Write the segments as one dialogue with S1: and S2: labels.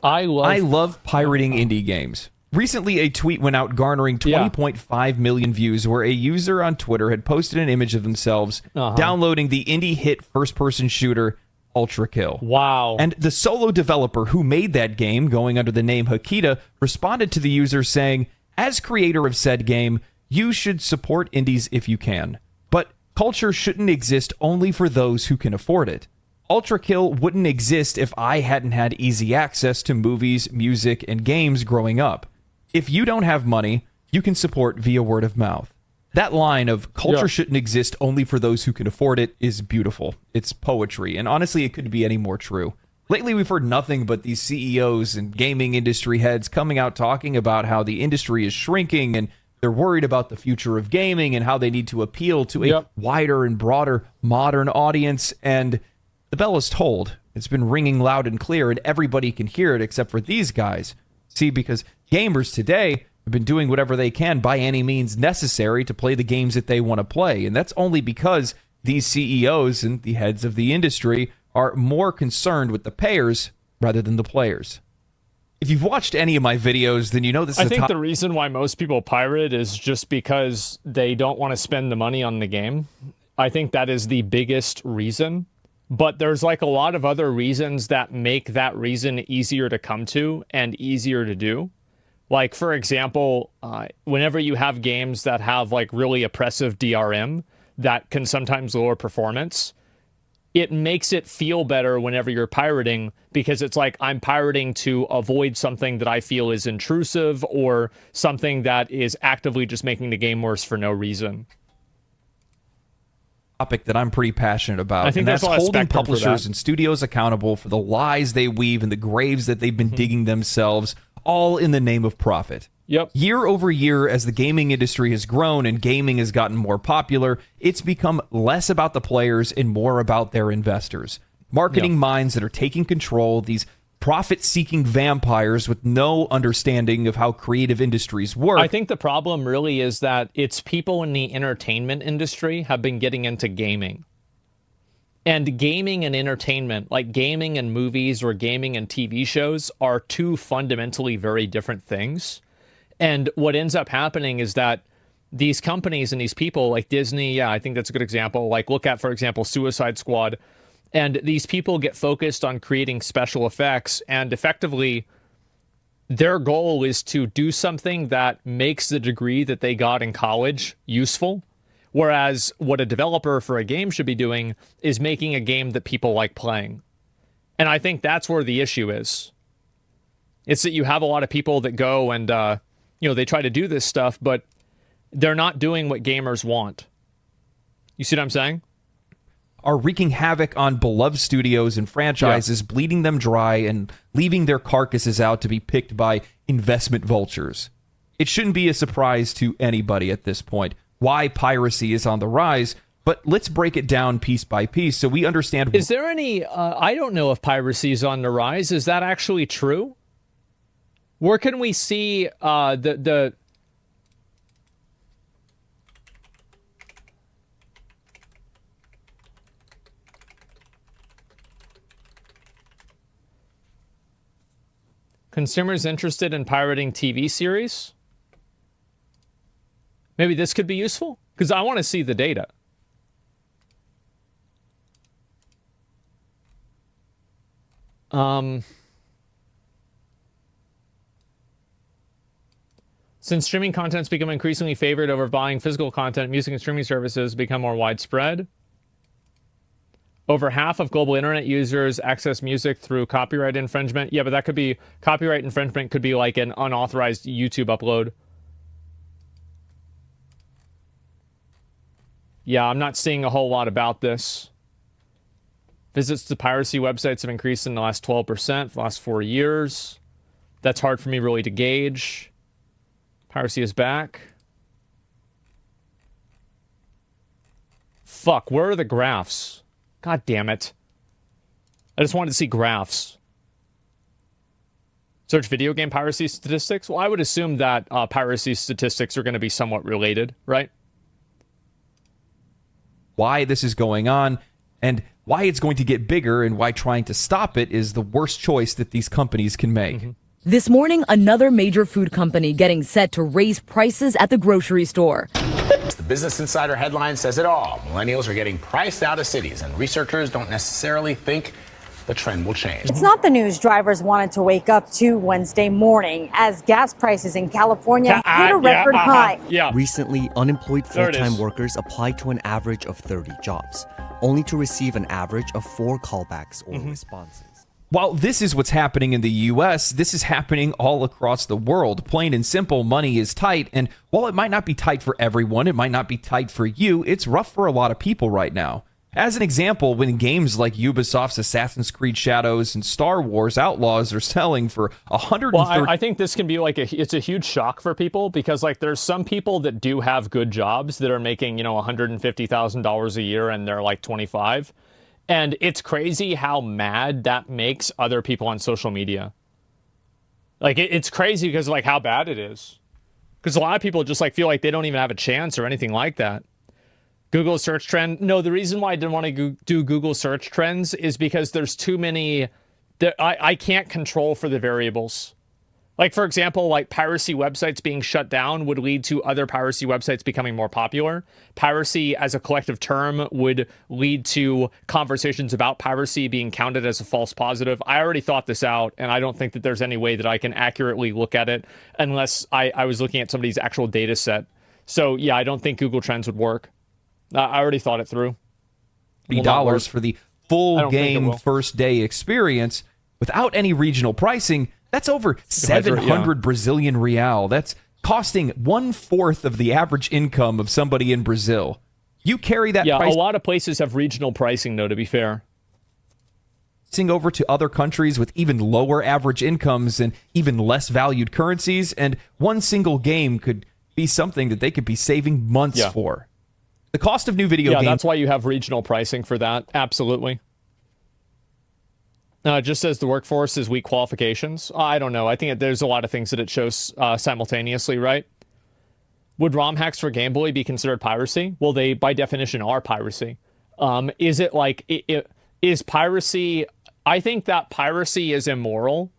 S1: I
S2: love pirating indie games. Recently, a tweet went out garnering 20.5 million views where a user on Twitter had posted an image of themselves downloading the indie hit first-person shooter Ultra Kill.
S1: Wow.
S2: And the solo developer who made that game, going under the name Hakita, responded to the user saying, "As creator of said game, you should support indies if you can. But culture shouldn't exist only for those who can afford it. Ultra Kill wouldn't exist if I hadn't had easy access to movies, music, and games growing up. If you don't have money, you can support via word of mouth." That line of culture shouldn't exist only for those who can afford it is beautiful. It's poetry, and honestly, it couldn't be any more true. Lately, we've heard nothing but these CEOs and gaming industry heads coming out talking about how the industry is shrinking and they're worried about the future of gaming and how they need to appeal to a wider and broader modern audience, and the bell is tolled. It's been ringing loud and clear, and everybody can hear it except for these guys. See, because gamers today have been doing whatever they can by any means necessary to play the games that they want to play. And that's only because these CEOs and the heads of the industry are more concerned with the payers rather than the players. If you've watched any of my videos, then you know this is
S1: I think the reason why most people pirate is just because they don't want to spend the money on the game. I think that is the biggest reason. But there's like a lot of other reasons that make that reason easier to come to and easier to do. Like, for example, whenever you have games that have like really oppressive DRM that can sometimes lower performance, it makes it feel better whenever you're pirating, because it's like I'm pirating to avoid something that I feel is intrusive or something that is actively just making the game worse for no reason.
S2: Topic that I'm pretty passionate about,
S1: I think
S2: and that's holding publishers
S1: that.
S2: and studios accountable for the lies they weave and the graves that they've been digging themselves, all in the name of profit.
S1: Yep.
S2: Year over year, as the gaming industry has grown and gaming has gotten more popular, it's become less about the players and more about their investors. Marketing minds that are taking control, these profit-seeking vampires with no understanding of how creative industries work.
S1: I think the problem really is that it's people in the entertainment industry have been getting into gaming. And gaming and entertainment, like gaming and movies or gaming and TV shows, are two fundamentally very different things. And what ends up happening is that these companies and these people like Disney, I think that's a good example. Like look at, for example, Suicide Squad. And these people get focused on creating special effects, and effectively their goal is to do something that makes the degree that they got in college useful. Whereas what a developer for a game should be doing is making a game that people like playing. And I think that's where the issue is. It's that you have a lot of people that go and, they try to do this stuff, but they're not doing what gamers want. You see what I'm saying?
S2: Are wreaking havoc on beloved studios and franchises, bleeding them dry and leaving their carcasses out to be picked by investment vultures. It shouldn't be a surprise to anybody at this point why piracy is on the rise, but let's break it down piece by piece so we understand.
S1: Is there any, I don't know if piracy is on the rise. Is that actually true? Where can we see the consumers interested in pirating TV series? Maybe this could be useful? Because I want to see the data. Since streaming content's become increasingly favored over buying physical content, music and streaming services become more widespread. Over half of global internet users access music through copyright infringement. Yeah, but that could be, copyright infringement could be like an unauthorized YouTube upload. Yeah, I'm not seeing a whole lot about this. Visits to piracy websites have increased in the last 12% for the last 4 years. That's hard for me really to gauge. Piracy is back. Fuck, where are the graphs? God damn it. I just wanted to see graphs. Search video game piracy statistics? Well, I would assume that piracy statistics are going to be somewhat related, right?
S2: Why this is going on, and why it's going to get bigger and why trying to stop it is the worst choice that these companies can make.
S3: This morning, another major food company getting set to raise prices at the grocery store.
S4: The Business Insider headline says it all. Millennials are getting priced out of cities, and researchers don't necessarily think the trend will change.
S5: It's not the news drivers wanted to wake up to Wednesday morning as gas prices in California hit a record high.
S6: Recently, unemployed full-time workers applied to an average of 30 jobs, only to receive an average of 4 callbacks or responses.
S2: While this is what's happening in the U.S., this is happening all across the world. Plain and simple, money is tight, and while it might not be tight for everyone, it might not be tight for you, it's rough for a lot of people right now. As an example, when games like Ubisoft's Assassin's Creed Shadows and Star Wars Outlaws are selling for $130...
S1: Well, I think this can be it's a huge shock for people because there's some people that do have good jobs that are making, $150,000 a year and they're 25. And it's crazy how mad that makes other people on social media. It's crazy because how bad it is. Because a lot of people just feel like they don't even have a chance or anything like that. Google search trend. No, the reason why I didn't want to do Google search trends is because there's too many that I can't control for the variables. For example, piracy websites being shut down would lead to other piracy websites becoming more popular. Piracy as a collective term would lead to conversations about piracy being counted as a false positive. I already thought this out, and I don't think that there's any way that I can accurately look at it unless I was looking at somebody's actual data set. So, yeah, I don't think Google Trends would work. I already thought it through.
S2: $30 for the full game first day experience without any regional pricing. That's over 700 Brazilian real. That's costing 1/4 of the average income of somebody in Brazil. You carry that price.
S1: A lot of places have regional pricing, though, to be fair.
S2: Over to other countries with even lower average incomes and even less valued currencies, and one single game could be something that they could be saving months for. The cost of new video games...
S1: Yeah, that's why you have regional pricing for that. Absolutely. It just says the workforce is weak qualifications. I don't know. I think there's a lot of things that it shows simultaneously, right? Would ROM hacks for Game Boy be considered piracy? Well, they, by definition, are piracy. Is it is piracy... I think that piracy is immoral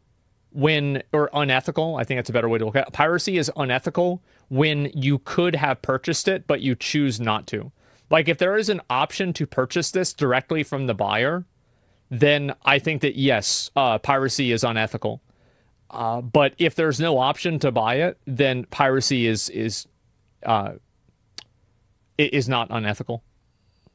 S1: or unethical. I think that's a better way to look at it. Piracy is unethical when you could have purchased it, but you choose not to. If there is an option to purchase this directly from the buyer, then I think that, yes, piracy is unethical. But if there's no option to buy it, then piracy is not unethical.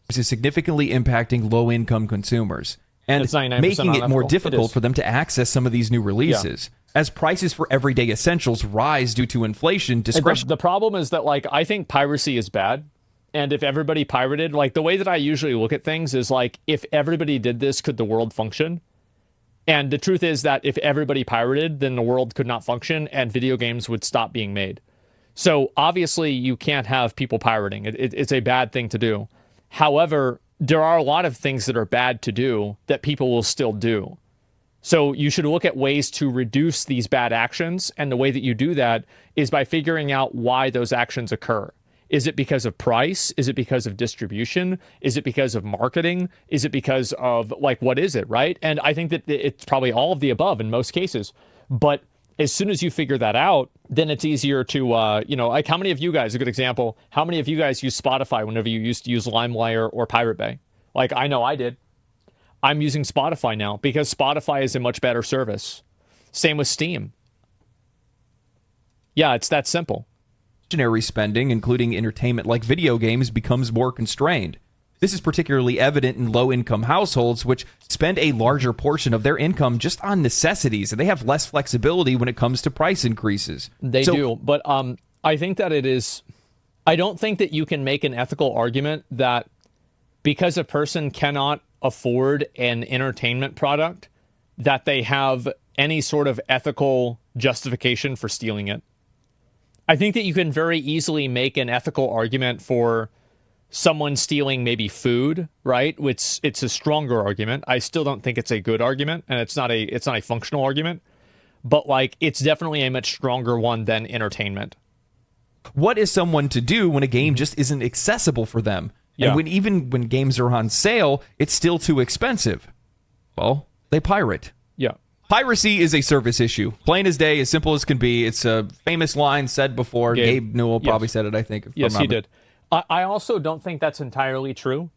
S2: This is significantly impacting low-income consumers and making it more difficult for them to access some of these new releases. As prices for everyday essentials rise due to inflation,
S1: the problem is that, I think piracy is bad. And if everybody pirated, the way that I usually look at things is if everybody did this, could the world function? And the truth is that if everybody pirated, then the world could not function and video games would stop being made. So obviously you can't have people pirating. It's a bad thing to do. However, there are a lot of things that are bad to do that people will still do. So you should look at ways to reduce these bad actions. And the way that you do that is by figuring out why those actions occur. Is it because of price? Is it because of distribution? Is it because of marketing? Is it because of what is it, right? And I think that it's probably all of the above in most cases. But as soon as you figure that out, then it's easier to, how many of you guys, a good example, how many of you guys use Spotify whenever you used to use LimeWire or Pirate Bay? I know I did. I'm using Spotify now because Spotify is a much better service. Same with Steam. Yeah, it's that simple.
S2: Discretionary spending, including entertainment like video games, becomes more constrained. This is particularly evident in low-income households, which spend a larger portion of their income just on necessities, and they have less flexibility when it comes to price increases.
S1: They do, but I think that it is... I don't think that you can make an ethical argument that because a person cannot afford an entertainment product, that they have any sort of ethical justification for stealing it. I think that you can very easily make an ethical argument for someone stealing maybe food, right? Which it's a stronger argument. I still don't think it's a good argument, and it's not a functional argument, but it's definitely a much stronger one than entertainment.
S2: What is someone to do when a game just isn't accessible for them?
S1: Yeah.
S2: And even when games are on sale, it's still too expensive. Well, they pirate.
S1: Yeah.
S2: Piracy is a service issue. Plain as day, as simple as can be. It's a famous line said before. Gabe Newell probably said it, I think.
S1: Yes, he did. I also don't think that's entirely true.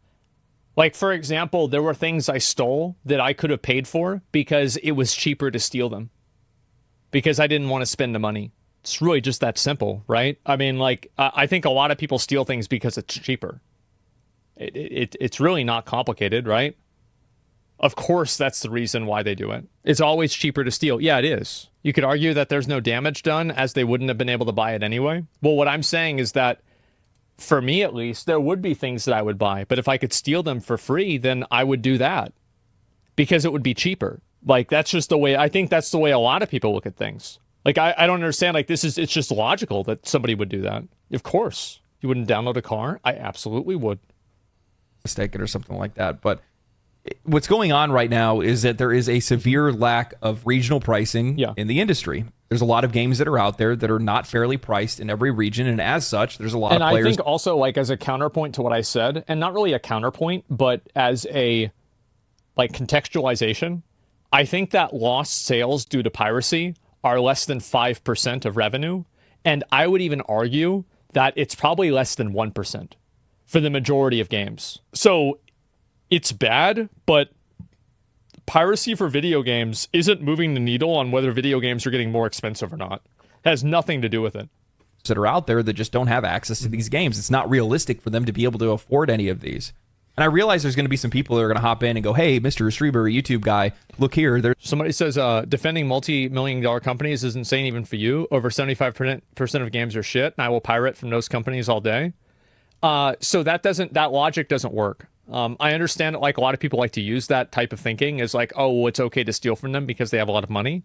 S1: Like, for example, there were things I stole that I could have paid for because it was cheaper to steal them. Because I didn't want to spend the money. It's really just that simple, right? I mean, like, I think a lot of people steal things because it's cheaper. It's really not complicated, right? Of course, that's the reason why they do it. It's always cheaper to steal. Yeah, it is. You could argue that there's no damage done, as they wouldn't have been able to buy it anyway. Well, what I'm saying is that, for me at least, there would be things that I would buy. But if I could steal them for free, then I would do that. Because it would be cheaper. Like, that's just the way, I think that's the way a lot of people look at things. Like, I don't understand, like, it's just logical that somebody would do that. Of course. You wouldn't download a car? I absolutely would.
S2: Mistaken or something like that. But what's going on right now is that there is a severe lack of regional pricing in the industry. There's a lot of games that are out there that are not fairly priced in every region, and as such, there's a lot of players.
S1: And I think also, like, as a counterpoint to what I said, and not really a counterpoint, but as a, like, contextualization, I think that lost sales due to piracy are less than 5% of revenue, and I would even argue that it's probably less than 1% for the majority of games. So it's bad, but piracy for video games isn't moving the needle on whether video games are getting more expensive or not. It has nothing to do with it.
S2: That are out there that just don't have access to these games. It's not realistic for them to be able to afford any of these. And I realize there's going to be some people that are going to hop in and go, hey, Mr. Streberry YouTube guy, look here.
S1: Somebody says defending multi-million-dollar companies is insane even for you. Over 75% of games are shit, and I will pirate from those companies all day. So that logic doesn't work. I understand that, like, a lot of people like to use that type of thinking as like, oh, well, it's okay to steal from them because they have a lot of money.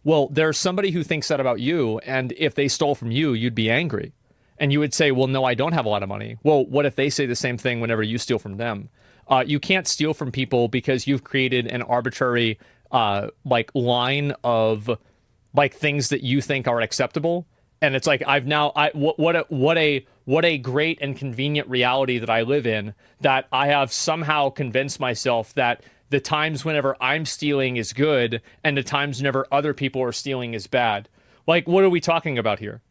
S1: Well, there's somebody who thinks that about you, and if they stole from you, you'd be angry. And you would say, well, no, I don't have a lot of money. Well, what if they say the same thing whenever you steal from them? You can't steal from people because you've created an arbitrary, like, line of, like, things that you think are acceptable. And it's like, what a great and convenient reality that I live in, that I have somehow convinced myself that the times whenever I'm stealing is good and the times whenever other people are stealing is bad. Like, what are we talking about here?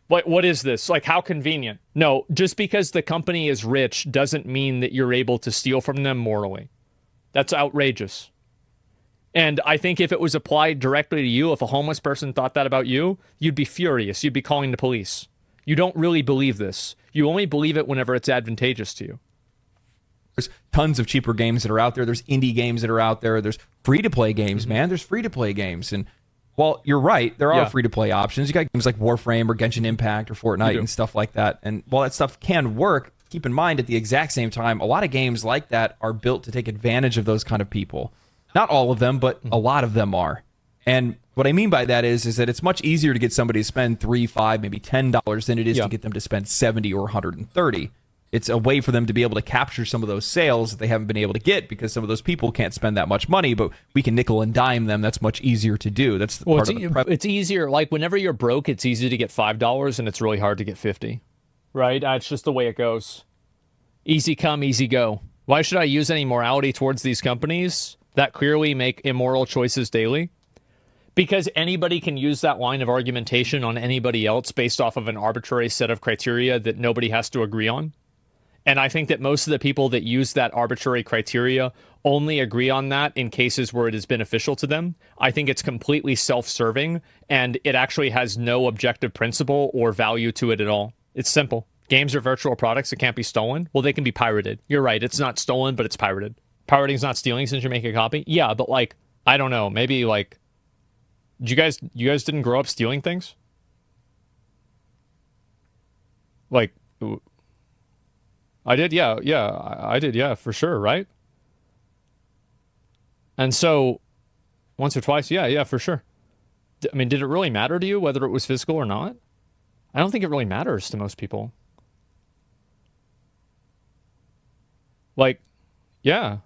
S1: What is this? Like, how convenient? No, just because the company is rich doesn't mean that you're able to steal from them morally. That's outrageous. And I think if it was applied directly to you, if a homeless person thought that about you, you'd be furious. You'd be calling the police. You don't really believe this. You only believe it whenever it's advantageous to you.
S2: There's tons of cheaper games that are out there. There's indie games that are out there. There's free-to-play games, man. There's free-to-play games. And well, you're right. There are free-to-play options. You got games like Warframe or Genshin Impact or Fortnite and stuff like that. And while that stuff can work, keep in mind at the exact same time, a lot of games like that are built to take advantage of those kind of people. Not all of them, but a lot of them are. And what I mean by that is that it's much easier to get somebody to spend $3, $5, maybe $10 than it is to get them to spend $70 or $130. It's a way for them to be able to capture some of those sales that they haven't been able to get because some of those people can't spend that much money, but we can nickel and dime them. That's much easier to do. That's the part of the
S1: it's easier. Like, whenever you're broke, it's easy to get $5 and it's really hard to get $50. Right? It's just the way it goes. Easy come, easy go. Why should I use any morality towards these companies that clearly make immoral choices daily? Because anybody can use that line of argumentation on anybody else based off of an arbitrary set of criteria that nobody has to agree on. And I think that most of the people that use that arbitrary criteria only agree on that in cases where it is beneficial to them. I think it's completely self-serving, and it actually has no objective principle or value to it at all. It's simple. Games are virtual products that can't be stolen. Well, they can be pirated. You're right. It's not stolen, but it's pirated. Pirating's not stealing since you make a copy. Yeah, but, like, I don't know. Maybe, like, you guys didn't grow up stealing things? Like, I did, yeah, I did, yeah, for sure, right? And so, once or twice, yeah, for sure. I mean, did it really matter to you whether it was physical or not? I don't think it really matters to most people. Like, yeah.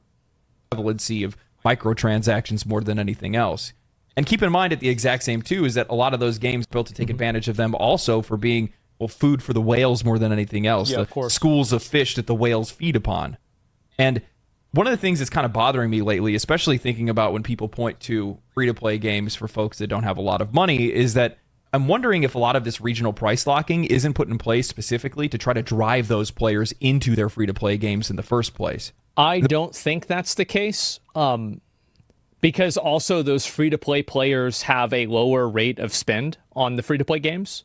S2: Prevalency of microtransactions more than anything else. And keep in mind at the exact same, too, is that a lot of those games are built to take advantage of them also for being food for the whales more than anything else.
S1: Yeah,
S2: the
S1: of course.
S2: Schools of fish that the whales feed upon. And one of the things that's kind of bothering me lately, especially thinking about when people point to free-to-play games for folks that don't have a lot of money, is that I'm wondering if a lot of this regional price locking isn't put in place specifically to try to drive those players into their free-to-play games in the first place.
S1: I don't think that's the case, because also those free-to-play players have a lower rate of spend on the free-to-play games.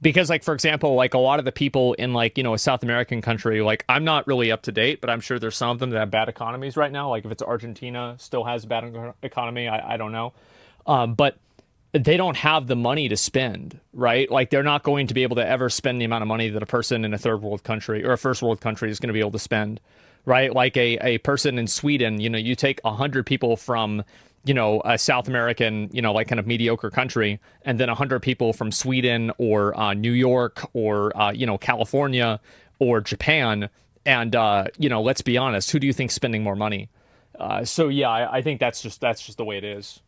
S1: Because, like, for example, like a lot of the people in, like, you know, a South American country, like, I'm not really up to date, but I'm sure there's some of them that have bad economies right now. Like, if it's Argentina, still has a bad economy, I don't know. But they don't have the money to spend, right? Like, they're not going to be able to ever spend the amount of money that a person in a third world country or a first world country is going to be able to spend, right? Like a person in Sweden, you know, you take 100 people from, you know, a South American, you know, like kind of mediocre country, and then 100 people from Sweden or New York or, you know, California or Japan. And, you know, let's be honest, who do you think's spending more money? So, yeah, I think that's just the way it is.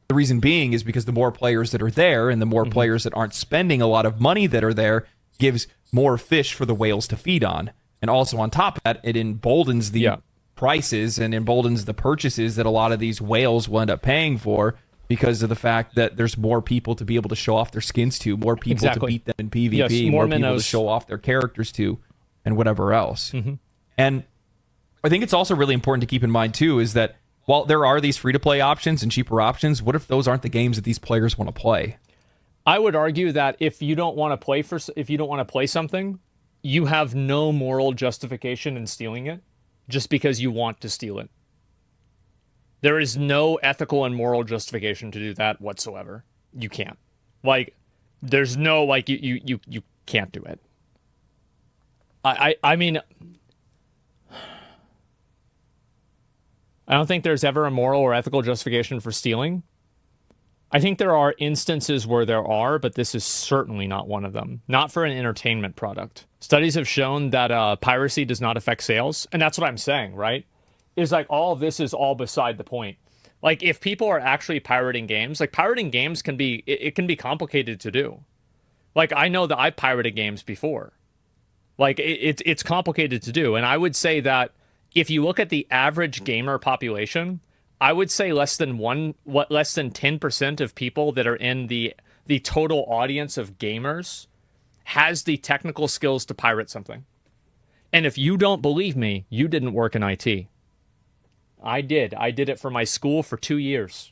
S2: The reason being is because the more players that are there and the more players that aren't spending a lot of money that are there gives more fish for the whales to feed on. And also on top of that, it emboldens the prices and emboldens the purchases that a lot of these whales will end up paying for because of the fact that there's more people to be able to show off their skins to, more people to beat them in PvP,
S1: yes, more
S2: people to show off their characters to, and whatever else. And I think it's also really important to keep in mind, too, is that while there are these free-to-play options and cheaper options, what if those aren't the games that these players want to play?
S1: I would argue that if you don't want to play something, you have no moral justification in stealing it just because you want to steal it. There is no ethical and moral justification to do that whatsoever. You can't. Like, there's no, like, you can't do it. I mean, I don't think there's ever a moral or ethical justification for stealing. I think there are instances where there are, but this is certainly not one of them. Not for an entertainment product. Studies have shown that piracy does not affect sales, and that's what I'm saying, right? Is like all of this is all beside the point. Like if people are actually pirating games, like pirating games can be, it can be complicated to do. Like I know that I pirated games before. Like it's complicated to do, and I would say that if you look at the average gamer population, I would say less than 10% of people that are in the total audience of gamers has the technical skills to pirate something. And if you don't believe me, you didn't work in IT. I did. I did it for my school for 2 years.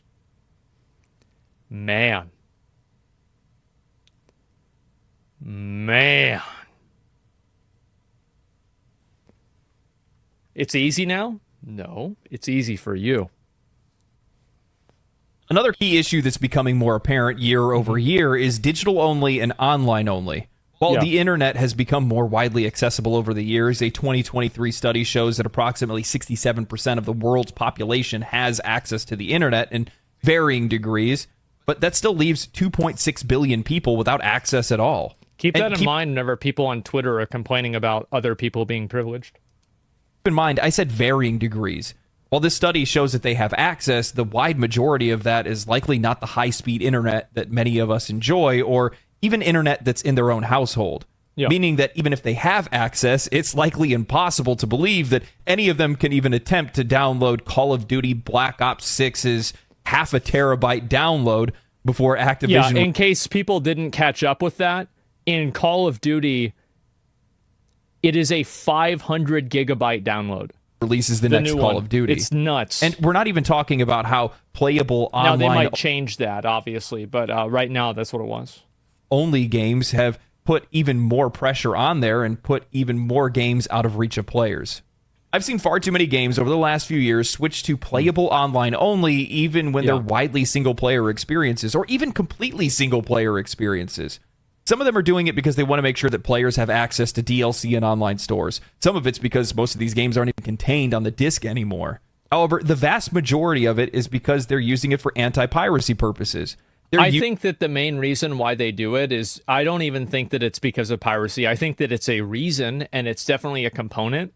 S1: Man. It's easy now? No, it's easy for you.
S2: Another key issue that's becoming more apparent year over year is digital only and online only. While the internet has become more widely accessible over the years, a 2023 study shows that approximately 67% of the world's population has access to the internet in varying degrees, but that still leaves 2.6 billion people without access at all.
S1: Keep that in mind whenever people on Twitter are complaining about other people being privileged.
S2: Keep in mind, I said varying degrees. While this study shows that they have access, the wide majority of that is likely not the high-speed internet that many of us enjoy, or even internet that's in their own household. Yeah. Meaning that even if they have access, it's likely impossible to believe that any of them can even attempt to download Call of Duty Black Ops 6's half a terabyte download before Activision...
S1: Yeah, in case people didn't catch up with that, in Call of Duty, it is a 500 gigabyte download.
S2: Releases the next Call of Duty.
S1: It's nuts.
S2: And we're not even talking about how playable online...
S1: Now, they might change that, obviously, but right now, that's what it was.
S2: Only games have put even more pressure on there and put even more games out of reach of players. I've seen far too many games over the last few years switch to playable online only, even when they're widely single-player experiences, or even completely single-player experiences. Some of them are doing it because they want to make sure that players have access to DLC and online stores. Some of it's because most of these games aren't even contained on the disc anymore. However, the vast majority of it is because they're using it for anti-piracy purposes.
S1: I think that the main reason why they do it is, I don't even think that it's because of piracy. I think that it's a reason, and it's definitely a component.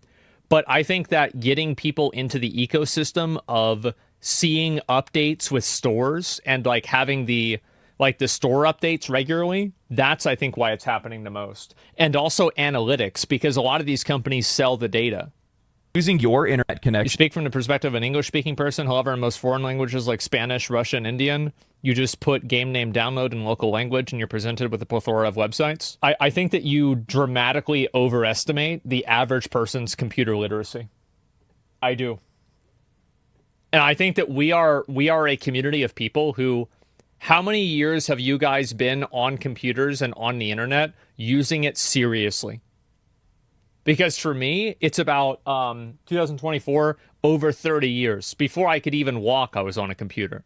S1: But I think that getting people into the ecosystem of seeing updates with stores and like having the like the store updates regularly, that's, I think, why it's happening the most. And also analytics, because a lot of these companies sell the data.
S2: Using your internet connection.
S1: You speak from the perspective of an English-speaking person. However, in most foreign languages like Spanish, Russian, Indian, you just put game name download in local language and you're presented with a plethora of websites. I think that you dramatically overestimate the average person's computer literacy. I do. And I think that we are a community of people who, how many years have you guys been on computers and on the internet using it seriously? Because for me, it's about 2024, over 30 years. Before I could even walk, I was on a computer.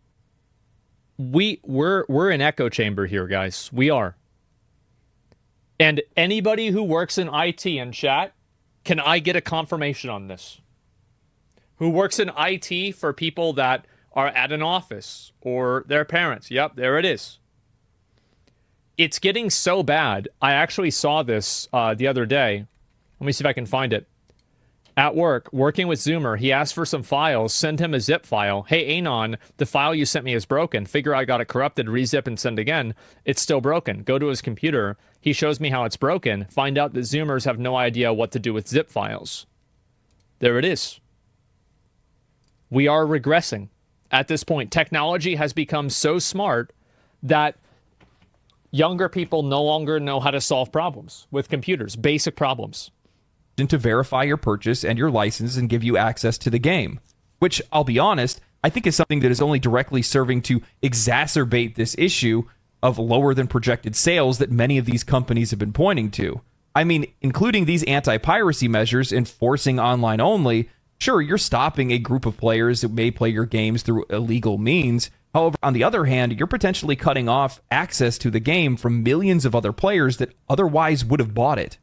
S1: We're an echo chamber here, guys. We are. And anybody who works in IT in chat, can I get a confirmation on this? Who works in IT for people that are at an office or their parents? Yep, there it is. It's getting so bad. I actually saw this the other day. Let me see if I can find it. At work, working with Zoomer, he asked for some files, send him a zip file. Hey, Anon, the file you sent me is broken. Figure I got it corrupted, rezip and send again. It's still broken. Go to his computer. He shows me how it's broken. Find out that Zoomers have no idea what to do with zip files. There it is. We are regressing. At this point, technology has become so smart that younger people no longer know how to solve problems with computers, basic problems.
S2: To verify your purchase and your license and give you access to the game, which, I'll be honest, I think is something that is only directly serving to exacerbate this issue of lower than projected sales that many of these companies have been pointing to. I mean, including these anti-piracy measures enforcing online only, sure, you're stopping a group of players that may play your games through illegal means. However, on the other hand, you're potentially cutting off access to the game from millions of other players that otherwise would have bought it.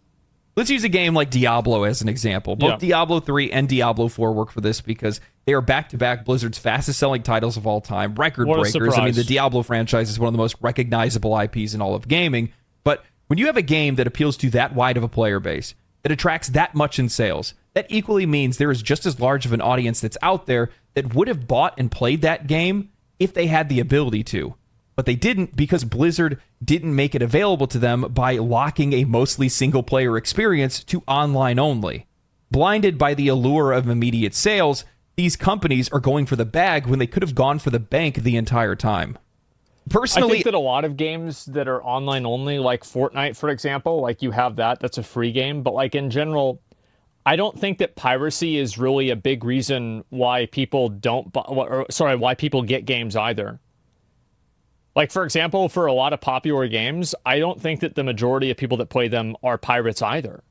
S2: Let's use a game like Diablo as an example. Both Diablo 3 and Diablo 4 work for this because they are back-to-back Blizzard's fastest-selling titles of all time, record breakers. I mean, the Diablo franchise is one of the most recognizable IPs in all of gaming. But when you have a game that appeals to that wide of a player base, that attracts that much in sales, that equally means there is just as large of an audience that's out there that would have bought and played that game if they had the ability to. But they didn't because Blizzard didn't make it available to them by locking a mostly single-player experience to online only. Blinded by the allure of immediate sales, these companies are going for the bag when they could have gone for the bank the entire time. Personally,
S1: I think that a lot of games that are online only, like Fortnite, for example, like you have that's a free game. But like in general, I don't think that piracy is really a big reason why people why people get games either. Like, for example, for a lot of popular games, I don't think that the majority of people that play them are pirates either.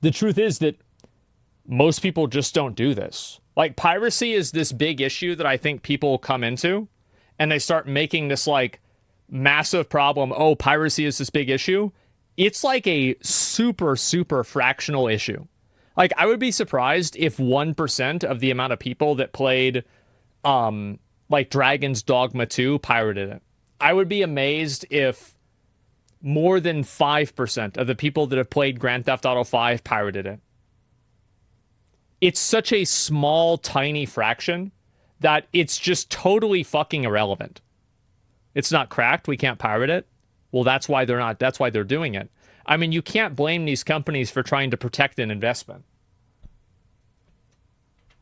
S1: The truth is that most people just don't do this. Like, piracy is this big issue that I think people come into, and they start making this, like, massive problem. Oh, piracy is this big issue. It's like a super, super fractional issue. Like, I would be surprised if 1% of the amount of people that played, like, Dragon's Dogma 2 pirated it. I would be amazed if more than 5% of the people that have played Grand Theft Auto 5 pirated it. It's such a small, tiny fraction that it's just totally fucking irrelevant. It's not cracked. We can't pirate it. Well, that's why they're doing it. I mean, you can't blame these companies for trying to protect an investment.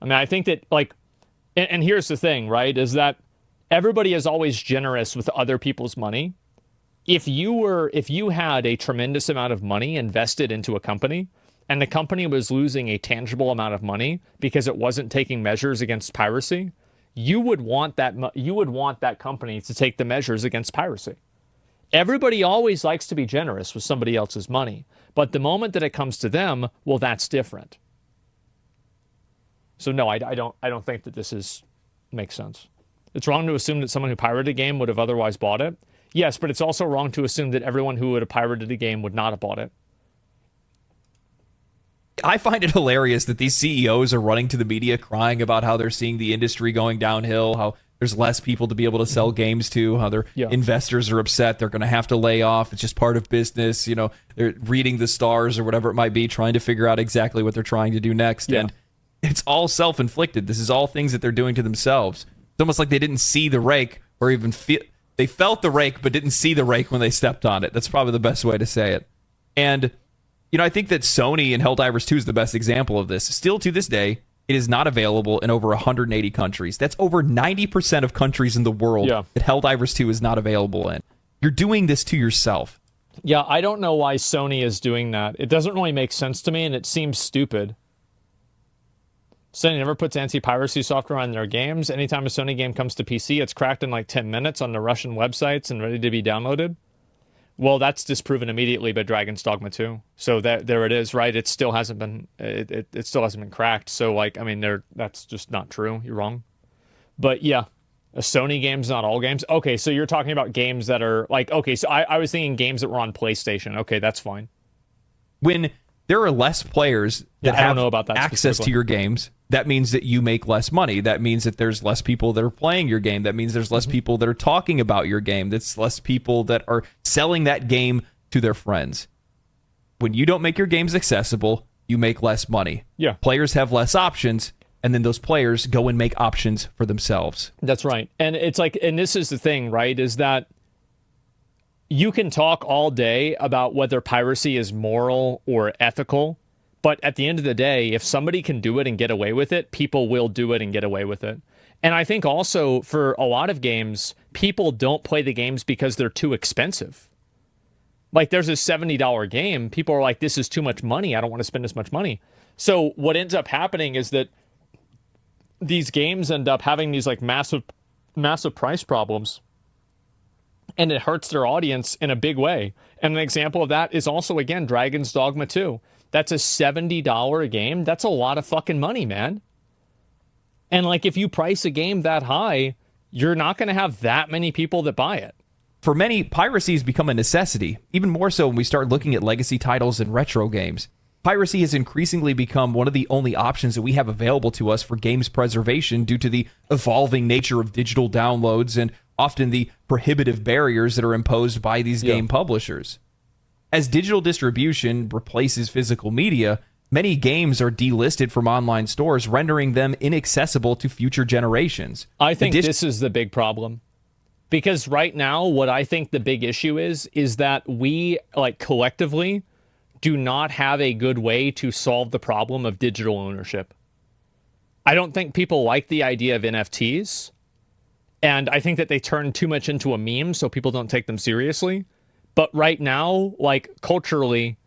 S1: I mean, I think that, like, and here's the thing, right, is that everybody is always generous with other people's money. If you had a tremendous amount of money invested into a company and the company was losing a tangible amount of money because it wasn't taking measures against piracy, you would want that company to take the measures against piracy. Everybody always likes to be generous with somebody else's money, but the moment that it comes to them, well, that's different. So no, I don't think that this makes sense. It's wrong to assume that someone who pirated a game would have otherwise bought it. Yes, but it's also wrong to assume that everyone who would have pirated a game would not have bought it.
S2: I find it hilarious that these CEOs are running to the media crying about how they're seeing the industry going downhill, how there's less people to be able to sell games to, how their investors are upset, they're going to have to lay off, it's just part of business, you know, they're reading the stars or whatever it might be, trying to figure out exactly what they're trying to do next. And it's all self-inflicted. This is all things that they're doing to themselves. It's almost like they didn't see the rake or even feel They felt the rake, but didn't see the rake when they stepped on it. That's probably the best way to say it. And, I think that Sony and Helldivers 2 is the best example of this. Still to this day, it is not available in over 180 countries. That's over 90% of countries in the world that Helldivers 2 is not available in. You're doing this to yourself.
S1: Yeah, I don't know why Sony is doing that. It doesn't really make sense to me, and it seems stupid. Sony never puts anti-piracy software on their games. Anytime a Sony game comes to PC, it's cracked in like 10 minutes on the Russian websites and ready to be downloaded. Well, that's disproven immediately by Dragon's Dogma 2. So there it is, right? It still hasn't been it still hasn't been cracked. So that's just not true. You're wrong. But yeah, a Sony game's not all games. Okay, so you're talking about games that are like, okay, so I was thinking games that were on PlayStation. Okay, that's fine.
S2: When there are less players that have
S1: about that
S2: access to your games, that means that you make less money. That means that there's less people that are playing your game. That means there's less people that are talking about your game. That's less people that are selling that game to their friends. When you don't make your games accessible, you make less money.
S1: Yeah.
S2: Players have less options, and then those players go and make options for themselves.
S1: That's right. And it's like, and this is the thing, right, is that you can talk all day about whether piracy is moral or ethical, but at the end of the day, if somebody can do it and get away with it, people will do it and get away with it. And I think also for a lot of games, people don't play the games because they're too expensive. Like there's a $70 game. People are like, this is too much money. I don't want to spend this much money. So what ends up happening is that these games end up having these like massive price problems. And it hurts their audience in a big way. And an example of that is also, again, Dragon's Dogma 2. That's a $70 game. That's a lot of fucking money, man. And like, if you price a game that high, you're not going to have that many people that buy it.
S2: For many, piracy has become a necessity, even more so when we start looking at legacy titles and retro games. Piracy has increasingly become one of the only options that we have available to us for games preservation due to the evolving nature of digital downloads and often the prohibitive barriers that are imposed by these game publishers. As digital distribution replaces physical media, many games are delisted from online stores, rendering them inaccessible to future generations.
S1: I think this is the big problem. Because right now, what I think the big issue is that we, like, collectively do not have a good way to solve the problem of digital ownership. I don't think people like the idea of NFTs. And I think that they turn too much into a meme so people don't take them seriously. But right now, like culturally,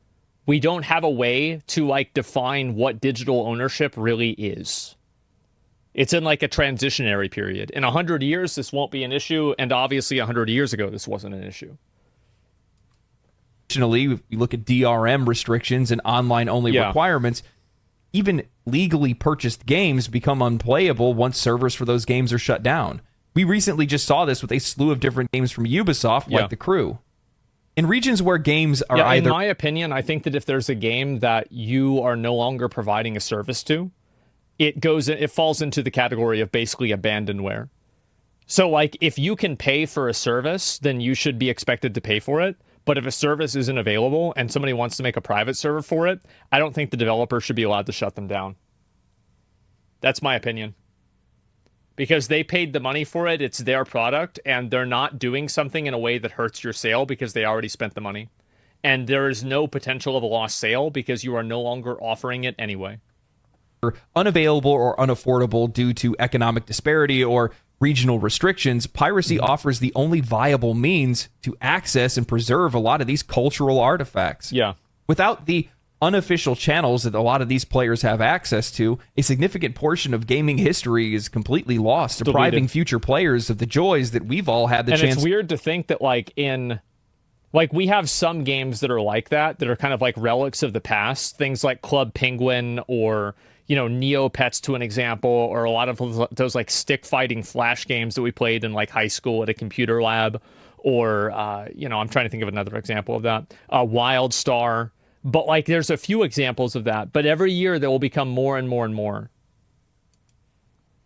S1: we don't have a way to like define what digital ownership really is. It's in like a transitionary period. In 100 years, this won't be an issue. And obviously 100 years ago, this wasn't an issue.
S2: Additionally, if you look at DRM restrictions and online-only requirements, even legally purchased games become unplayable once servers for those games are shut down. We recently just saw this with a slew of different games from Ubisoft, like The Crew. In regions where games are either...
S1: In my opinion, I think that if there's a game that you are no longer providing a service to, it falls into the category of basically abandonware. So, like, if you can pay for a service, then you should be expected to pay for it. But if a service isn't available and somebody wants to make a private server for it, I don't think the developer should be allowed to shut them down. That's my opinion. Because they paid the money for it, it's their product, and they're not doing something in a way that hurts your sale because they already spent the money. And there is no potential of a lost sale because you are no longer offering it anyway.
S2: Unavailable or unaffordable due to economic disparity or regional restrictions, piracy offers the only viable means to access and preserve a lot of these cultural artifacts.
S1: Yeah.
S2: Without the unofficial channels that a lot of these players have access to, a significant portion of gaming history is completely lost, depriving future players of the joys that we've all had the chance.
S1: And it's weird to think that we have some games that are like that are kind of like relics of the past, things like Club Penguin or, Neopets to an example, or a lot of those like stick fighting Flash games that we played in like high school at a computer lab, or, I'm trying to think of another example of that, WildStar. But like, there's a few examples of that. But every year there will become more and more and more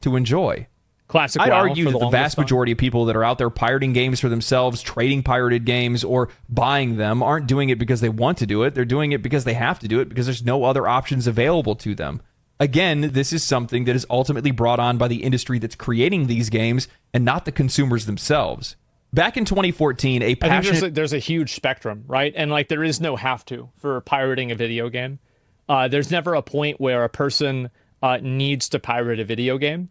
S2: to enjoy.
S1: Classic.
S2: I'd argue that the vast majority of people that are out there pirating games for themselves, trading pirated games, or buying them aren't doing it because they want to do it. They're doing it because they have to do it because there's no other options available to them. Again, this is something that is ultimately brought on by the industry that's creating these games and not the consumers themselves. Back in 2014, a
S1: I think
S2: passionate...
S1: there's a huge spectrum, right? And like there is no have to for pirating a video game. There's never a point where a person needs to pirate a video game.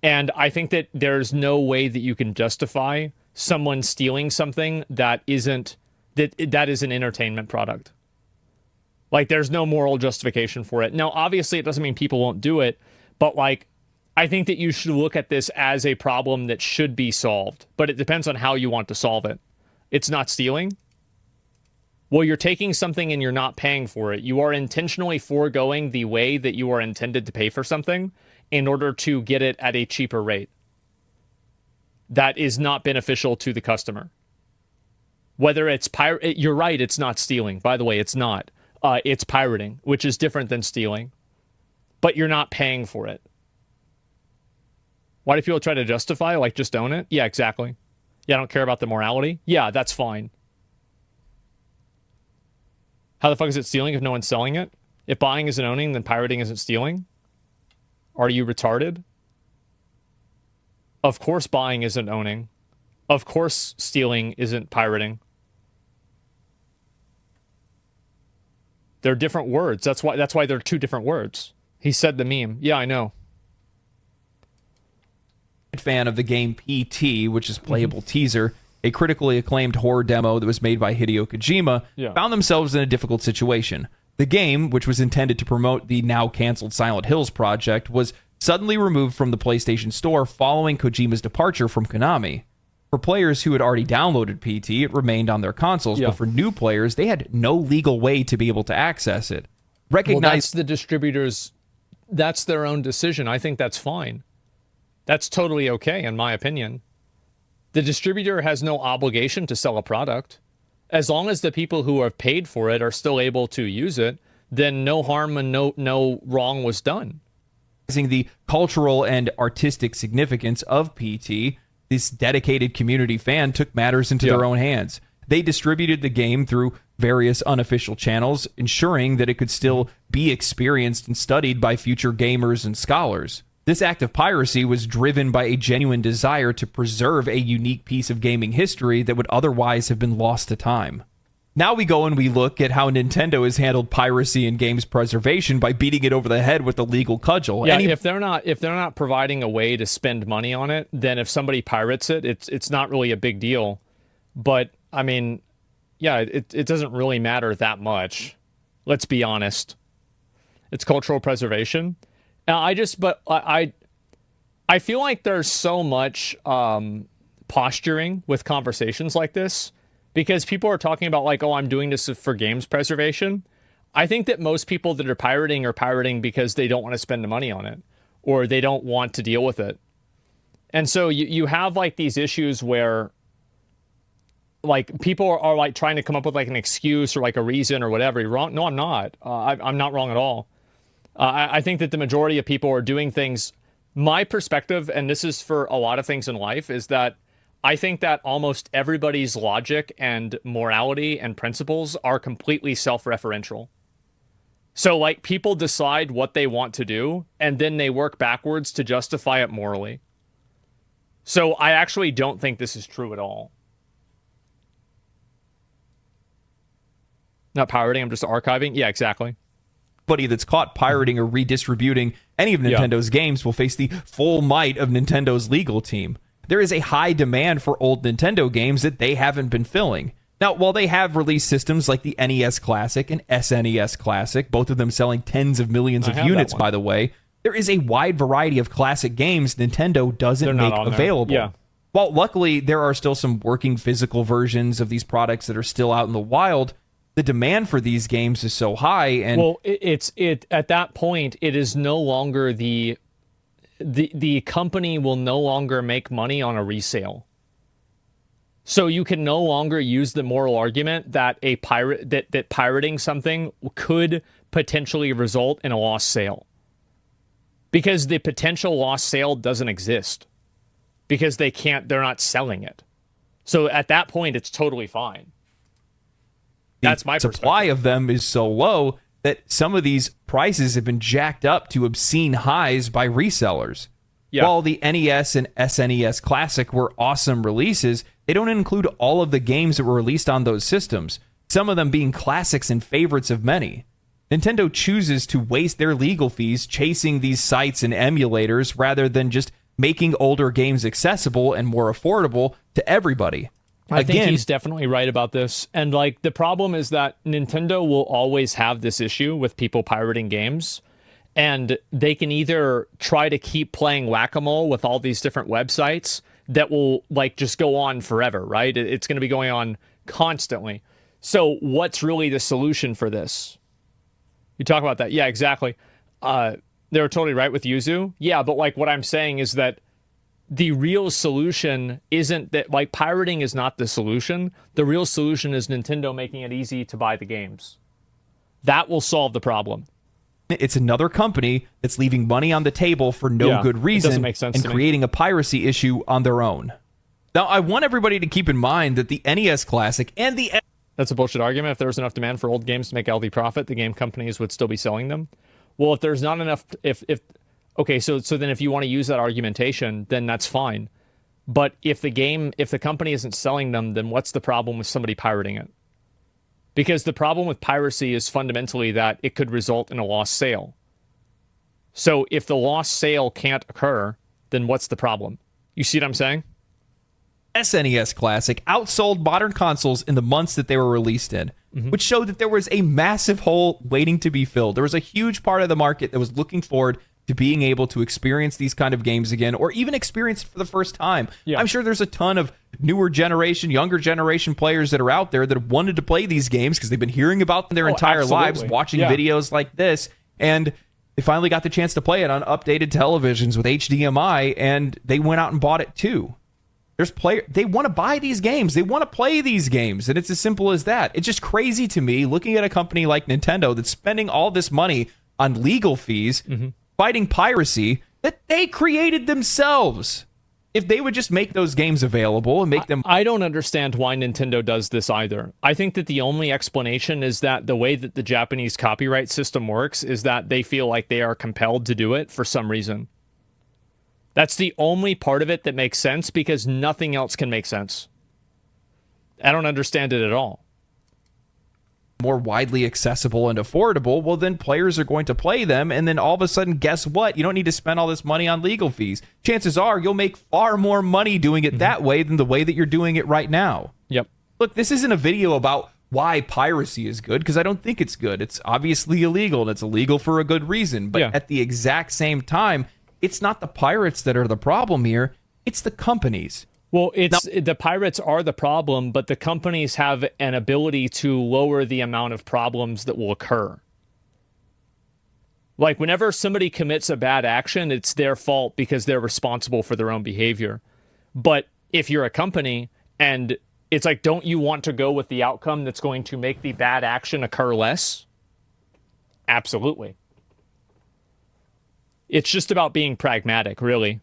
S1: And I think that there's no way that you can justify someone stealing something that is an entertainment product. Like there's no moral justification for it. Now, obviously it doesn't mean people won't do it, but like I think that you should look at this as a problem that should be solved, but it depends on how you want to solve it. It's not stealing. Well, you're taking something and you're not paying for it. You are intentionally foregoing the way that you are intended to pay for something in order to get it at a cheaper rate. That is not beneficial to the customer. Whether it's you're right, it's not stealing. By the way, it's not. It's pirating, which is different than stealing. But you're not paying for it. Why do people try to justify? Like, just own it? Yeah, exactly. Yeah, I don't care about the morality. Yeah, that's fine. How the fuck is it stealing if no one's selling it? If buying isn't owning, then pirating isn't stealing? Are you retarded? Of course buying isn't owning. Of course stealing isn't pirating. They're different words. That's why they're two different words. He said the meme. Yeah, I know.
S2: Fan of the game PT, which is Playable Teaser, a critically acclaimed horror demo that was made by Hideo Kojima, found themselves in a difficult situation. The game, which was intended to promote the now canceled Silent Hills project, was suddenly removed from the PlayStation Store following Kojima's departure from Konami. For players who had already downloaded PT, it remained on their consoles, but for new players, they had no legal way to be able to access it.
S1: Well, that's the distributors, that's their own decision. I think that's fine. That's totally okay, in my opinion. The distributor has no obligation to sell a product. As long as the people who have paid for it are still able to use it, then no harm and no wrong was done.
S2: The cultural and artistic significance of PT, this dedicated community fan took matters into their own hands. They distributed the game through various unofficial channels, ensuring that it could still be experienced and studied by future gamers and scholars. This act of piracy was driven by a genuine desire to preserve a unique piece of gaming history that would otherwise have been lost to time. Now we go and we look at how Nintendo has handled piracy and games preservation by beating it over the head with a legal cudgel.
S1: Yeah, if they're not providing a way to spend money on it, then if somebody pirates it, it's not really a big deal. But I mean, yeah, it doesn't really matter that much. Let's be honest. It's cultural preservation. Now, I feel like there's so much posturing with conversations like this because people are talking about like, oh, I'm doing this for games preservation. I think that most people that are pirating because they don't want to spend the money on it or they don't want to deal with it. And so you have like these issues where like people are like trying to come up with like an excuse or like a reason or whatever. You're wrong. No, I'm not. I'm not wrong at all. I think that the majority of people are doing things. My perspective, and this is for a lot of things in life, is that I think that almost everybody's logic and morality and principles are completely self-referential. So, like, people decide what they want to do, and then they work backwards to justify it morally. So, I actually don't think this is true at all. Not pirating, I'm just archiving? Yeah, exactly.
S2: Anybody that's caught pirating or redistributing any of Nintendo's games will face the full might of Nintendo's legal team. There is a high demand for old Nintendo games that they haven't been filling. Now, while they have released systems like the NES Classic and SNES Classic, both of them selling tens of millions of units, by the way, there is a wide variety of classic games Nintendo doesn't make available.
S1: Yeah.
S2: While luckily there are still some working physical versions of these products that are still out in the wild, the demand for these games is so high, and
S1: well, it at that point it is no longer the company will no longer make money on a resale. So you can no longer use the moral argument that that pirating something could potentially result in a lost sale. Because the potential lost sale doesn't exist. Because they're not selling it. So at that point it's totally fine. That's my perspective.
S2: Supply of them is so low that some of these prices have been jacked up to obscene highs by resellers. Yeah. While the NES and SNES Classic were awesome releases, They don't include all of the games that were released on those systems, some of them being classics and favorites of many. Nintendo chooses to waste their legal fees chasing these sites and emulators rather than just making older games accessible and more affordable to everybody.
S1: I think he's definitely right about this. And like the problem is that Nintendo will always have this issue with people pirating games. And they can either try to keep playing whack-a-mole with all these different websites that will like just go on forever, right? It's going to be going on constantly. So what's really the solution for this? You talk about that. Yeah, exactly. They were totally right with Yuzu. Yeah, but like what I'm saying is that the real solution isn't that, like, pirating is not the solution. The real solution is Nintendo making it easy to buy the games. That will solve the problem.
S2: It's another company that's leaving money on the table for no good reason,
S1: it doesn't make sense
S2: and
S1: to me.
S2: creating a piracy issue on their own. Now, I want everybody to keep in mind that the NES Classic and the...
S1: That's a bullshit argument. If there was enough demand for old games to make LD profit, the game companies would still be selling them. Well, if there's not enough... Okay, so then if you want to use that argumentation, then that's fine. But if the company isn't selling them, then what's the problem with somebody pirating it? Because the problem with piracy is fundamentally that it could result in a lost sale. So if the lost sale can't occur, then what's the problem? You see what I'm saying?
S2: SNES Classic outsold modern consoles in the months that they were released in, which showed that there was a massive hole waiting to be filled. There was a huge part of the market that was looking forward to being able to experience these kind of games again, or even experience it for the first time. Yeah. I'm sure there's a ton of newer generation, younger generation players that are out there that have wanted to play these games because they've been hearing about them their entire lives, watching videos like this, and they finally got the chance to play it on updated televisions with HDMI, and they went out and bought it too. They want to buy these games. They want to play these games, and it's as simple as that. It's just crazy to me, looking at a company like Nintendo that's spending all this money on legal fees, fighting piracy that they created themselves. If they would just make those games available and make them...
S1: I don't understand why Nintendo does this either. I think that the only explanation is that the way that the Japanese copyright system works is that they feel like they are compelled to do it for some reason. That's the only part of it that makes sense, because nothing else can make sense. I don't understand it at all.
S2: More widely accessible and affordable, well, then players are going to play them, and then all of a sudden, guess what? You don't need to spend all this money on legal fees. Chances are you'll make far more money doing it that way than the way that you're doing it right now.
S1: Yep.
S2: Look, this isn't a video about why piracy is good, because I don't think it's good. It's obviously illegal, and it's illegal for a good reason. But at the exact same time, it's not the pirates that are the problem here. It's the companies.
S1: Well, the pirates are the problem, but the companies have an ability to lower the amount of problems that will occur. Like, whenever somebody commits a bad action, it's their fault because they're responsible for their own behavior. But if you're a company and it's like, don't you want to go with the outcome that's going to make the bad action occur less? Absolutely. It's just about being pragmatic, really.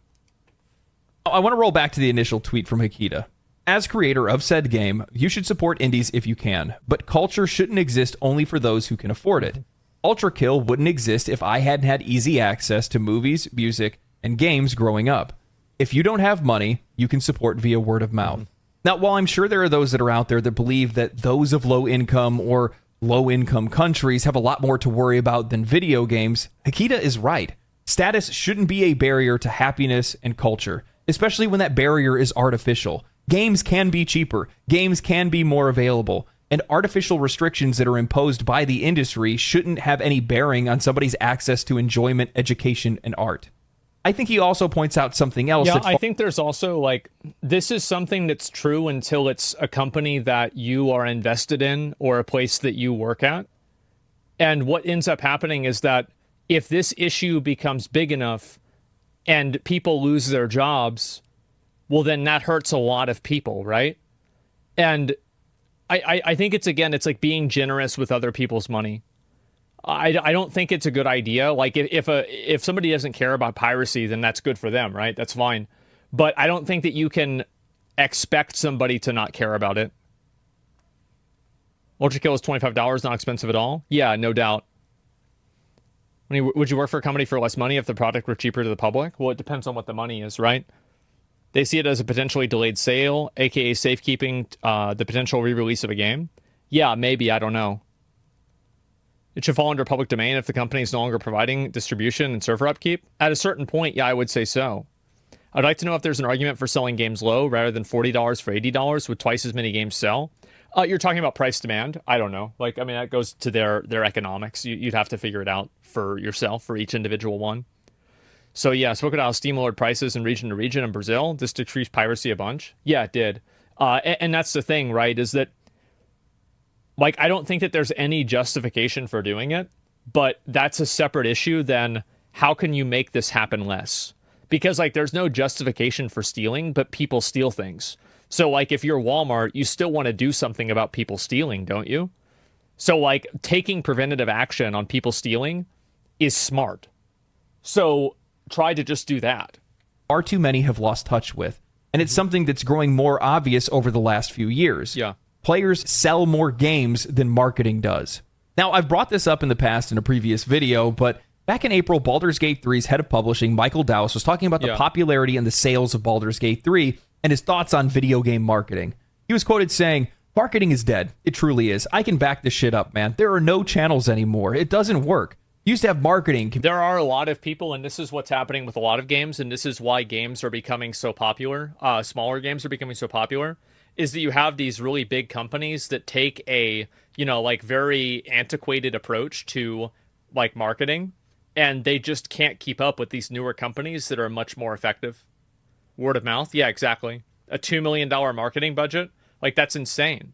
S2: I want to roll back to the initial tweet from Hikita. As creator of said game, you should support indies if you can, but culture shouldn't exist only for those who can afford it. Ultra Kill wouldn't exist if I hadn't had easy access to movies, music, and games growing up. If you don't have money, you can support via word of mouth. Now, while I'm sure there are those that are out there that believe that those of low income or low income countries have a lot more to worry about than video games, Hikita is right. Status shouldn't be a barrier to happiness and culture, especially when that barrier is artificial. Games can be cheaper, games can be more available, and artificial restrictions that are imposed by the industry shouldn't have any bearing on somebody's access to enjoyment, education, and art. I think he also points out something else.
S1: Yeah, I think there's also, like, this is something that's true until it's a company that you are invested in or a place that you work at. And what ends up happening is that if this issue becomes big enough and people lose their jobs, well, then that hurts a lot of people, right? And I think it's like being generous with other people's money. I don't think it's a good idea. Like, if somebody doesn't care about piracy, then that's good for them, right? That's fine. But I don't think that you can expect somebody to not care about it. Ultra Kill is $25, not expensive at all. Yeah, no doubt. Would you work for a company for less money if the product were cheaper to the public? Well, it depends on what the money is, right? They see it as a potentially delayed sale, aka safekeeping the potential re-release of a game. Yeah, maybe, I don't know. It should fall under public domain if the company is no longer providing distribution and server upkeep. At a certain point, yeah, I would say so. I'd like to know if there's an argument for selling games low rather than $40 for $80 with twice as many games sell. You're talking about price demand. I don't know. Like, I mean, that goes to their economics. You'd have to figure it out for yourself for each individual one. So yeah, spoke about how Steam lowered prices in region to region in Brazil. This decreased piracy a bunch. Yeah, it did. And that's the thing, right? Is that, like, I don't think that there's any justification for doing it, but that's a separate issue than how can you make this happen less? Because, like, there's no justification for stealing, but people steal things. So, like, if you're Walmart, you still want to do something about people stealing, don't you? So, like, taking preventative action on people stealing is smart. So try to just do that.
S2: Far too many have lost touch with, and it's something that's growing more obvious over the last few years.
S1: Yeah.
S2: Players sell more games than marketing does. Now, I've brought this up in the past in a previous video, but back in April, Baldur's Gate 3's head of publishing, Michael Dowse, was talking about the popularity and the sales of Baldur's Gate 3 and his thoughts on video game marketing. He was quoted saying, "Marketing is dead. It truly is. I can back this shit up, man. There are no channels anymore. It doesn't work. You used to have marketing."
S1: There are a lot of people, and this is what's happening with a lot of games, and this is why games are becoming so popular, smaller games are becoming so popular, is that you have these really big companies that take a, like, very antiquated approach to, like, marketing, and they just can't keep up with these newer companies that are much more effective. Word of mouth? Yeah, exactly. A $2 million marketing budget? Like, that's insane.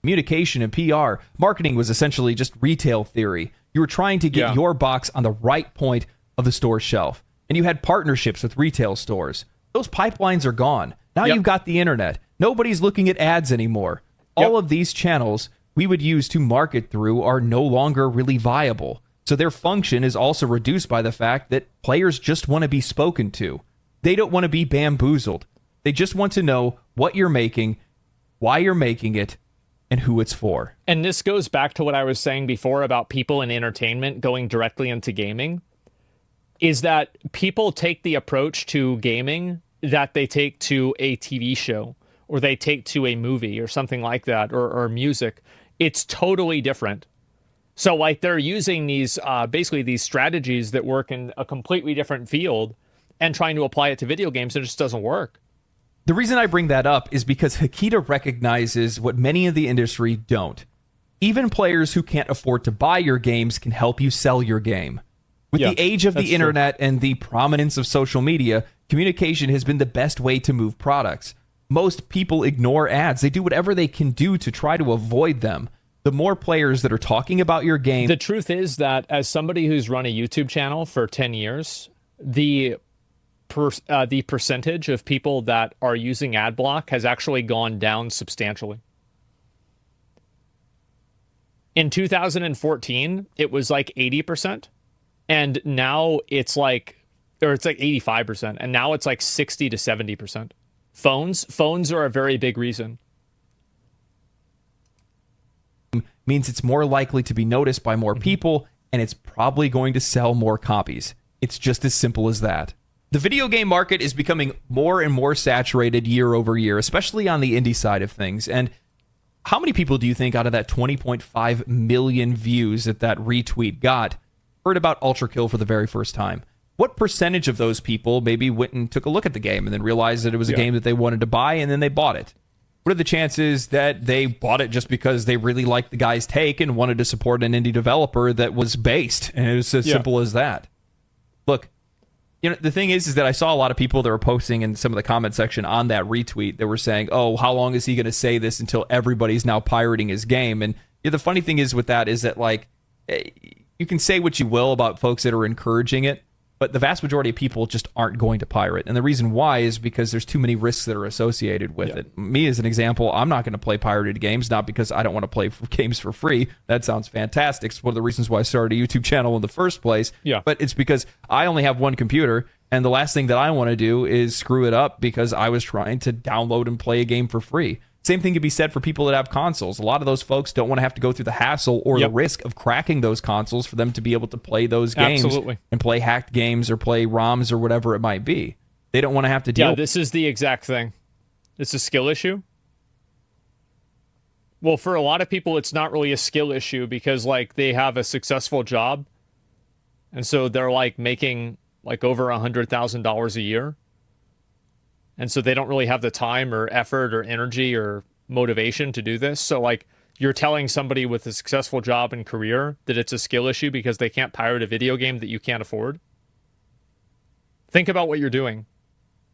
S2: Communication and PR. Marketing was essentially just retail theory. You were trying to get your box on the right point of the store shelf. And you had partnerships with retail stores. Those pipelines are gone. Now you've got the internet. Nobody's looking at ads anymore. All of these channels we would use to market through are no longer really viable. So their function is also reduced by the fact that players just want to be spoken to. They don't want to be bamboozled. They just want to know what you're making, why you're making it, and who it's for.
S1: And this goes back to what I was saying before about people in entertainment going directly into gaming, is that people take the approach to gaming that they take to a TV show, or they take to a movie or something like that, or music. It's totally different. So, like, they're using these, basically these strategies that work in a completely different field and trying to apply it to video games, and it just doesn't work.
S2: The reason I bring that up is because Hikita recognizes what many in the industry don't. Even players who can't afford to buy your games can help you sell your game. With the age of the internet and the prominence of social media, communication has been the best way to move products. Most people ignore ads. They do whatever they can do to try to avoid them. The more players that are talking about your game...
S1: The truth is that as somebody who's run a YouTube channel for 10 years, the percentage of people that are using ad block has actually gone down substantially. In 2014, it was like 80%, and now it's like 85%, and now it's like 60 to 70%. Phones are a very big reason.
S2: Means it's more likely to be noticed by more people, and it's probably going to sell more copies. It's just as simple as that. The video game market is becoming more and more saturated year over year, especially on the indie side of things. And how many people do you think out of that 20.5 million views that retweet got heard about Ultra Kill for the very first time? What percentage of those people maybe went and took a look at the game and then realized that it was a game that they wanted to buy, and then they bought it? What are the chances that they bought it just because they really liked the guy's take and wanted to support an indie developer that was based? And it was as simple as that. Look, the thing is that I saw a lot of people that were posting in some of the comment section on that retweet that were saying, oh, how long is he going to say this until everybody's now pirating his game? And the funny thing is with that is that, like, you can say what you will about folks that are encouraging it, but the vast majority of people just aren't going to pirate. And the reason why is because there's too many risks that are associated with it. Me, as an example, I'm not going to play pirated games, not because I don't want to play games for free. That sounds fantastic. It's one of the reasons why I started a YouTube channel in the first place. But it's because I only have one computer, and the last thing that I want to do is screw it up because I was trying to download and play a game for free. Same thing can be said for people that have consoles. A lot of those folks don't want to have to go through the hassle or the risk of cracking those consoles for them to be able to play those games and play hacked games or play ROMs or whatever it might be. They don't want to have to deal.
S1: Yeah, this is the exact thing. It's a skill issue. Well, for a lot of people, it's not really a skill issue because like they have a successful job. And so they're like making like over $100,000 a year. And so they don't really have the time or effort or energy or motivation to do this. So like you're telling somebody with a successful job and career that it's a skill issue because they can't pirate a video game that you can't afford. Think about what you're doing.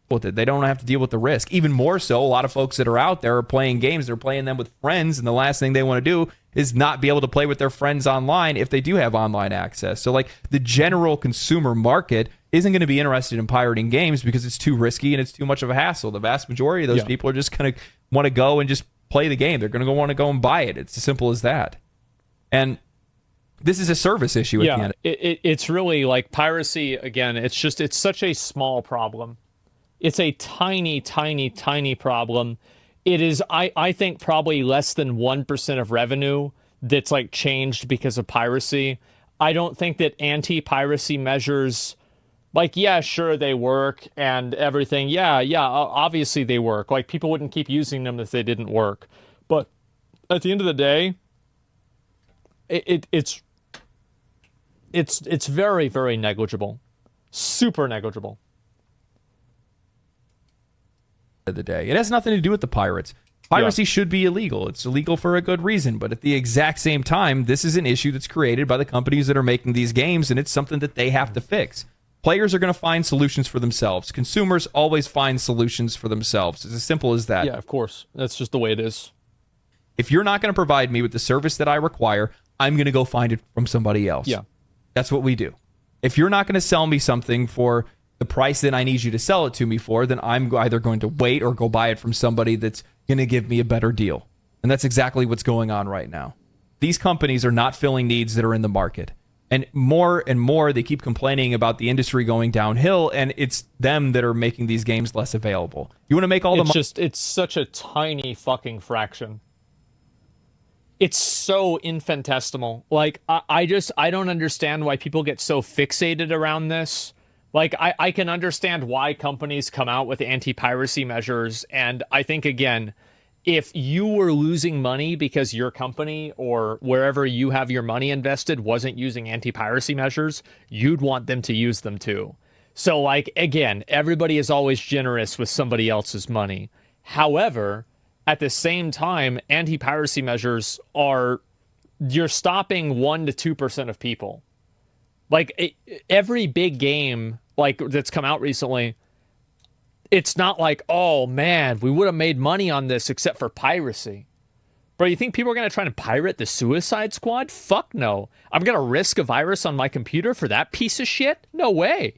S2: With it. They don't have to deal with the risk. Even more so, a lot of folks that are out there are playing games. They're playing them with friends, and the last thing they want to do is not be able to play with their friends online if they do have online access. So, like, the general consumer market isn't going to be interested in pirating games because it's too risky and it's too much of a hassle. The vast majority of those people are just going to want to go and just play the game. They're going to want to go and buy it. It's as simple as that. And this is a service issue at the end.
S1: It's really like piracy, again, it's such a small problem. It's a tiny, tiny, tiny problem. It is, I think, probably less than 1% of revenue that's like changed because of piracy. I don't think that anti-piracy measures, like, yeah, sure, they work and everything. Yeah, obviously they work. Like, people wouldn't keep using them if they didn't work. But at the end of the day, it's very, very negligible. Super negligible.
S2: Of the day. It has nothing to do with the pirates. Piracy should be illegal. It's illegal for a good reason. But at the exact same time, this is an issue that's created by the companies that are making these games, and it's something that they have to fix. Players are going to find solutions for themselves. Consumers always find solutions for themselves. It's as simple as that.
S1: Yeah, of course. That's just the way it is.
S2: If you're not going to provide me with the service that I require, I'm going to go find it from somebody else.
S1: Yeah.
S2: That's what we do. If you're not going to sell me something for the price that I need you to sell it to me for, then I'm either going to wait or go buy it from somebody that's going to give me a better deal. And that's exactly what's going on right now. These companies are not filling needs that are in the market. And more, they keep complaining about the industry going downhill, and it's them that are making these games less available. You want to make all the money?
S1: It's such a tiny fucking fraction. It's so infinitesimal. Like, I don't understand why people get so fixated around this. Like, I can understand why companies come out with anti-piracy measures. And I think, again, if you were losing money because your company or wherever you have your money invested wasn't using anti-piracy measures, you'd want them to use them too. So, like, again, everybody is always generous with somebody else's money. However, at the same time, anti-piracy measures you're stopping 1% to 2% of people. Like, every big game like that's come out recently, it's not like, oh man, we would have made money on this except for piracy. Bro, you think people are going to try to pirate the Suicide Squad? Fuck no. I'm going to risk a virus on my computer for that piece of shit? No way.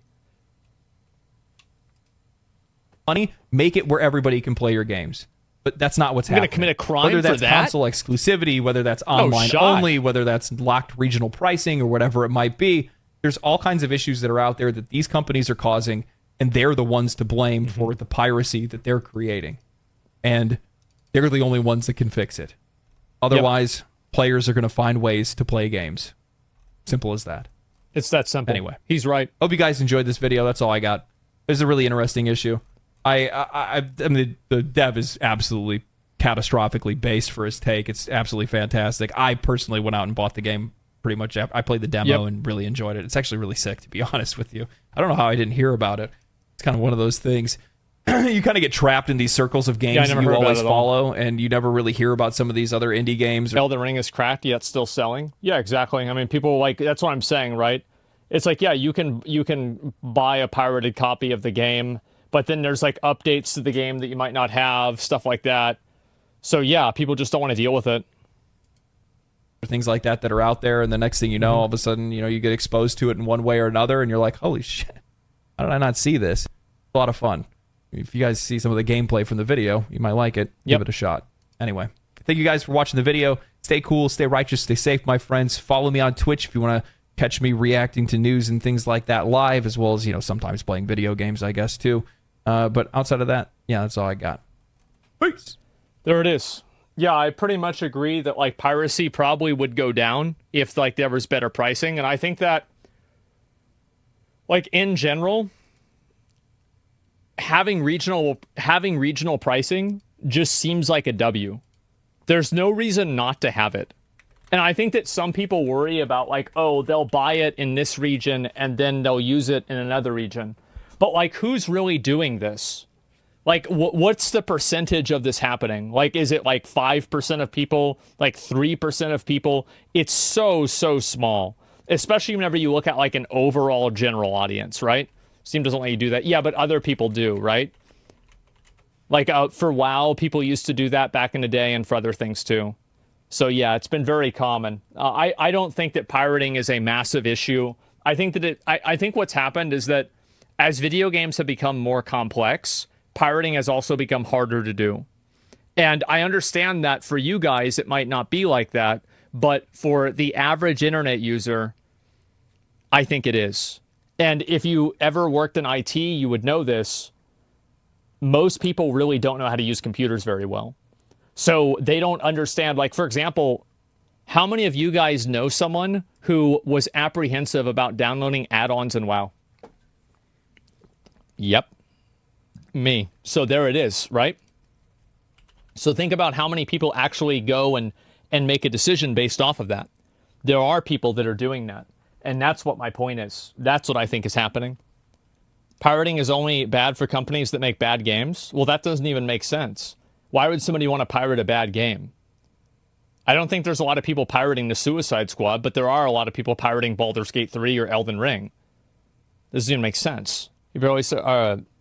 S2: Money, make it where everybody can play your games. But that's not what's happening.
S1: You're going to commit a crime
S2: whether that's
S1: for that?
S2: console exclusivity, whether that's online only, whether that's locked regional pricing or whatever it might be. There's all kinds of issues that are out there that these companies are causing, and they're the ones to blame for the piracy that they're creating. And they're the only ones that can fix it. Otherwise, players are going to find ways to play games. Simple as that.
S1: It's that simple.
S2: Anyway,
S1: he's right.
S2: Hope you guys enjoyed this video. That's all I got. It's a really interesting issue. I mean, the dev is absolutely catastrophically based for his take. It's absolutely fantastic. I personally went out and bought the game pretty much. I played the demo and really enjoyed it. It's actually really sick, to be honest with you. I don't know how I didn't hear about it. It's kind of one of those things. You kind of get trapped in these circles of games that you always follow, and you never really hear about some of these other indie games.
S1: Elden Ring is cracked, yet still selling. Yeah, exactly. I mean, people like, that's what I'm saying, right? It's like, yeah, you can buy a pirated copy of the game, but then there's like updates to the game that you might not have, stuff like that. So yeah, people just don't want to deal with it.
S2: Things like that are out there, and the next thing you know, all of a sudden, you get exposed to it in one way or another, and you're like, holy shit, how did I not see this? It's a lot of fun. If you guys see some of the gameplay from the video, you might like it. Give it a shot. Anyway, thank you guys for watching the video. Stay cool, stay righteous, stay safe, my friends. Follow me on Twitch if you want to catch me reacting to news and things like that live, as well as, sometimes playing video games, I guess, too. But outside of that, yeah, that's all I got. Peace.
S1: There it is. Yeah, I pretty much agree that like piracy probably would go down if like there was better pricing. And I think that like in general, having regional pricing just seems like a W. There's no reason not to have it. And I think that some people worry about like, oh, they'll buy it in this region and then they'll use it in another region. But like, who's really doing this? Like, what's the percentage of this happening? Like, is it like 5% of people, like 3% of people? It's so small, especially whenever you look at like an overall general audience, right? Steam doesn't let you do that. Yeah, but other people do, right? Like for WoW, people used to do that back in the day and for other things too. So yeah, it's been very common. I don't think that pirating is a massive issue. I think that I think what's happened is that as video games have become more complex, pirating has also become harder to do. And I understand that for you guys, it might not be like that, but for the average internet user, I think it is. And if you ever worked in IT, you would know this. Most people really don't know how to use computers very well. So they don't understand, like, for example, how many of you guys know someone who was apprehensive about downloading add-ons in WoW? Yep. Me. So there it is, right? So think about how many people actually go and make a decision based off of that. There are people that are doing that. And that's what my point is. That's what I think is happening. Pirating is only bad for companies that make bad games? Well, that doesn't even make sense. Why would somebody want to pirate a bad game? I don't think there's a lot of people pirating the Suicide Squad, but there are a lot of people pirating Baldur's Gate 3 or Elden Ring. This doesn't even make sense. You're always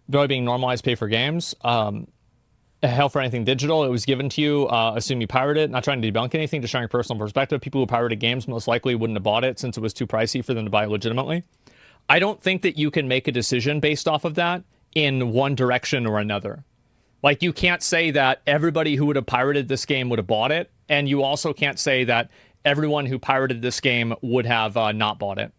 S1: being normalized pay for games. Hell for anything digital. It was given to you. Assume you pirated it. Not trying to debunk anything, just sharing personal perspective. People who pirated games most likely wouldn't have bought it since it was too pricey for them to buy legitimately. I don't think that you can make a decision based off of that in one direction or another. Like, you can't say that everybody who would have pirated this game would have bought it, and you also can't say that everyone who pirated this game would have not bought it.